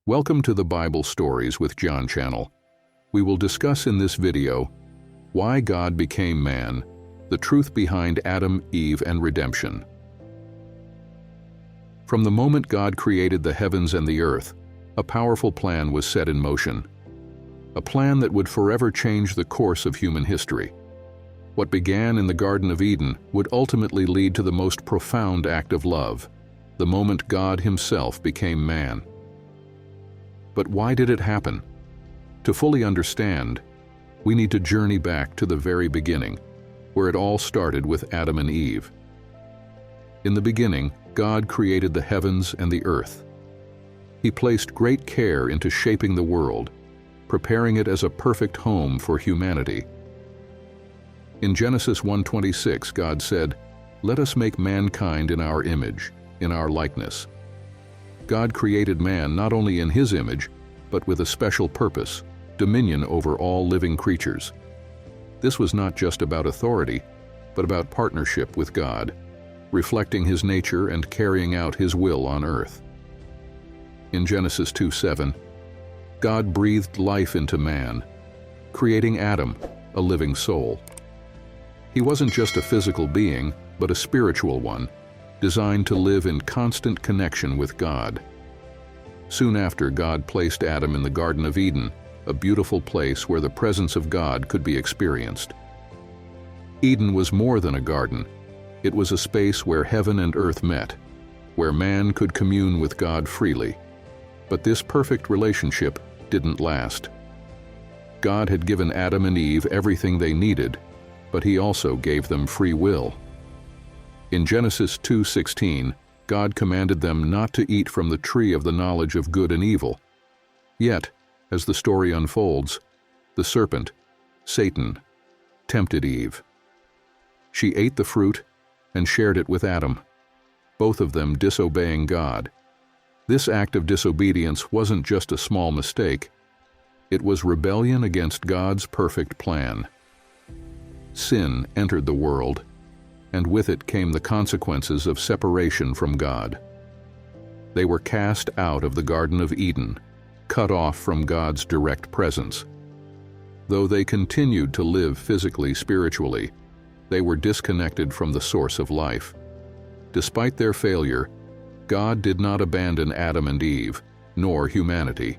Welcome to the Bible Stories with Gian channel. We will discuss in this video why God became man, the truth behind Adam, Eve, and redemption. From the moment God created the heavens and the earth, a powerful plan was set in motion. A plan that would forever change the course of human history. What began in the Garden of Eden would ultimately lead to the most profound act of love, the moment God Himself became man. But why did it happen? To fully understand, we need to journey back to the very beginning, where it all started with Adam and Eve. In the beginning, God created the heavens and the earth. He placed great care into shaping the world, preparing it as a perfect home for humanity. In Genesis 1:26, God said, "Let us make mankind in our image, in our likeness." God created man not only in His image, but with a special purpose, dominion over all living creatures. This was not just about authority, but about partnership with God, reflecting His nature and carrying out His will on earth. In Genesis 2:7, God breathed life into man, creating Adam, a living soul. He wasn't just a physical being, but a spiritual one, designed to live in constant connection with God. Soon after, God placed Adam in the Garden of Eden, a beautiful place where the presence of God could be experienced. Eden was more than a garden. It was a space where heaven and earth met, where man could commune with God freely. But this perfect relationship didn't last. God had given Adam and Eve everything they needed, but He also gave them free will. In Genesis 2:16, God commanded them not to eat from the tree of the knowledge of good and evil. Yet, as the story unfolds, the serpent, Satan, tempted Eve. She ate the fruit and shared it with Adam, both of them disobeying God. This act of disobedience wasn't just a small mistake. It was rebellion against God's perfect plan. Sin entered the world, and with it came the consequences of separation from God. They were cast out of the Garden of Eden, cut off from God's direct presence. Though they continued to live physically, spiritually, they were disconnected from the source of life. Despite their failure, God did not abandon Adam and Eve, nor humanity.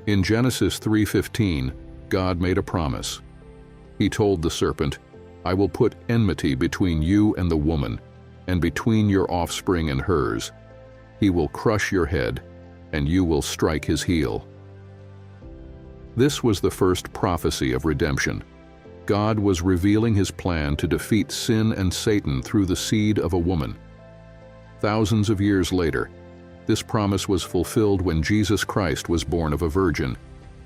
In Genesis 3:15, God made a promise. He told the serpent, "I will put enmity between you and the woman, and between your offspring and hers. He will crush your head, and you will strike his heel." This was the first prophecy of redemption. God was revealing His plan to defeat sin and Satan through the seed of a woman. Thousands of years later, this promise was fulfilled when Jesus Christ was born of a virgin,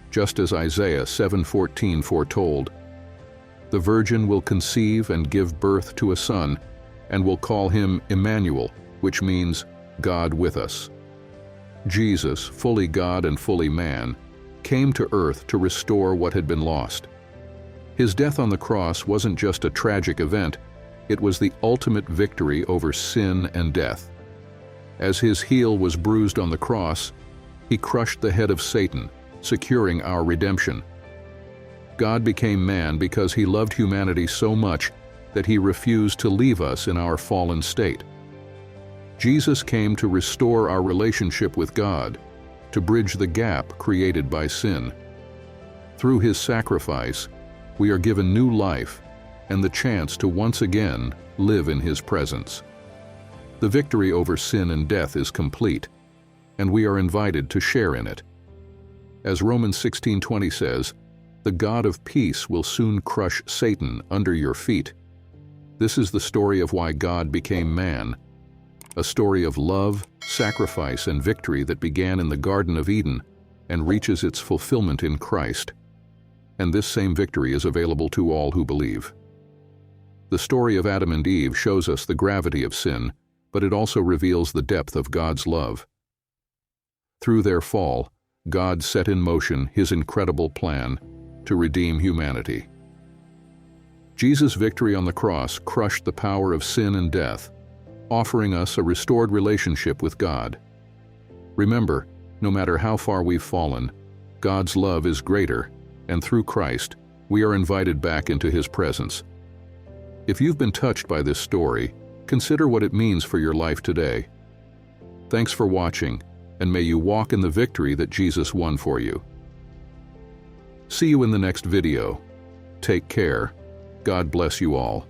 just as Isaiah 7:14 foretold. "The virgin will conceive and give birth to a son, and will call him Emmanuel," which means God with us. Jesus, fully God and fully man, came to earth to restore what had been lost. His death on the cross wasn't just a tragic event, it was the ultimate victory over sin and death. As His heel was bruised on the cross, He crushed the head of Satan, securing our redemption. God became man because He loved humanity so much that He refused to leave us in our fallen state. Jesus came to restore our relationship with God, to bridge the gap created by sin. Through His sacrifice, we are given new life and the chance to once again live in His presence. The victory over sin and death is complete, and we are invited to share in it. As Romans 16:20 says, "The God of peace will soon crush Satan under your feet." This is the story of why God became man, a story of love, sacrifice, and victory that began in the Garden of Eden and reaches its fulfillment in Christ. And this same victory is available to all who believe. The story of Adam and Eve shows us the gravity of sin, but it also reveals the depth of God's love. Through their fall, God set in motion His incredible plan to redeem humanity. Jesus' victory on the cross crushed the power of sin and death, offering us a restored relationship with God. Remember, No matter how far we've fallen, God's love is greater, and through Christ, we are invited back into His presence. If you've been touched by this story, consider what it means for your life today. Thanks for watching, and may you walk in the victory that Jesus won for you. See you in the next video. Take care. God bless you all.